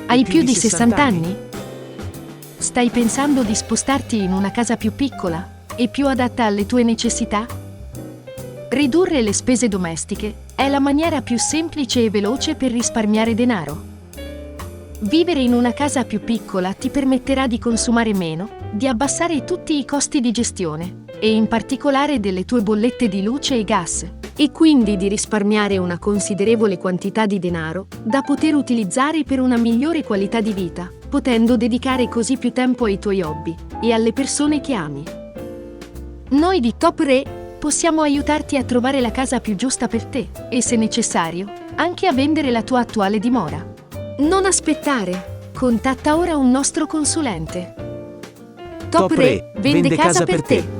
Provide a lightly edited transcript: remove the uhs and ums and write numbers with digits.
Hai più di 60 anni? Stai pensando di spostarti in una casa più piccola e più adatta alle tue necessità? Ridurre le spese domestiche è la maniera più semplice e veloce per risparmiare denaro. Vivere in una casa più piccola ti permetterà di consumare meno, di abbassare tutti i costi di gestione, e in particolare delle tue bollette di luce e gas, e quindi di risparmiare una considerevole quantità di denaro da poter utilizzare per una migliore qualità di vita, potendo dedicare così più tempo ai tuoi hobby e alle persone che ami. Noi di Top Re possiamo aiutarti a trovare la casa più giusta per te e, se necessario, anche a vendere la tua attuale dimora. Non aspettare. Contatta ora un nostro consulente. Top Re vende casa per te.